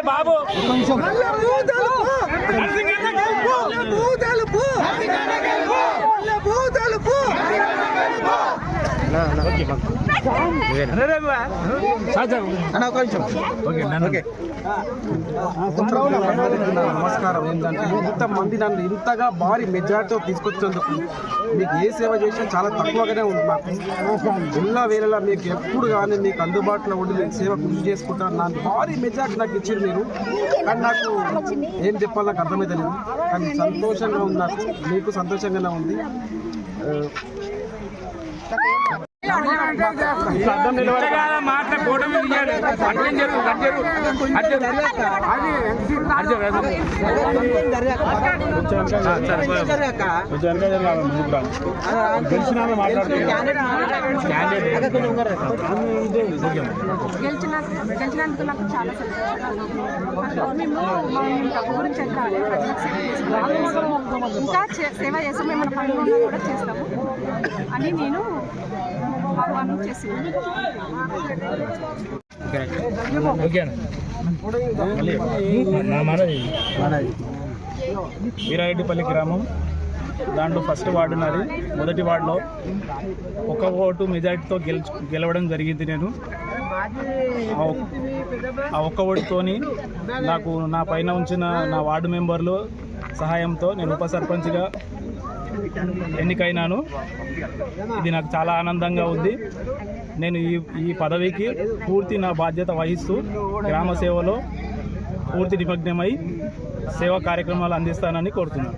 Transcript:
బాబు నమస్కారం. ఏంటంటే ఇంతమంది నన్ను ఇంతగా భారీ మెజార్టీతో తీసుకొచ్చినందుకు మీకు ఏ సేవ చేసినా చాలా తక్కువగానే ఉంది. నాకు ఉన్న వేళలా మీకు ఎప్పుడు కానీ మీకు అందుబాటులో ఉండి నేను సేవ కృషి చేసుకుంటాను. నాకు భారీ మెజార్టీ నాకు ఇచ్చారు మీరు. కానీ నాకు ఏం చెప్పాలో నాకు అర్థమైతే లేదు. కానీ సంతోషంగా ఉంది, నాకు మీకు సంతోషంగానే ఉంది. గెలిచినందుకు నాకు చాలా మేము గురించి ఇంకా సేవ చేస్తాం, మేము పనులు కూడా చేస్తాము అని నేను భగవాన్ చేసి వీరారెడ్డిపల్లి గ్రామం, దాంట్లో ఫస్ట్ వార్డు ఉన్నది. మొదటి వార్డులో 1 ఓటు మెజార్టీతో గెలవడం జరిగింది. నేను ఆ 1 ఓటుతోని నాకు నా పైన ఉంచిన నా వార్డు మెంబర్లు సహాయంతో నేను ఉప సర్పంచ్గా ఎన్నికైనాను. ఇది నాకు చాలా ఆనందంగా ఉంది. నేను ఈ పదవికి పూర్తి నా బాధ్యత వహిస్తూ గ్రామ సేవలో పూర్తి నిమగ్నమై సేవా కార్యక్రమాలు అందిస్తానని కోరుతున్నాను.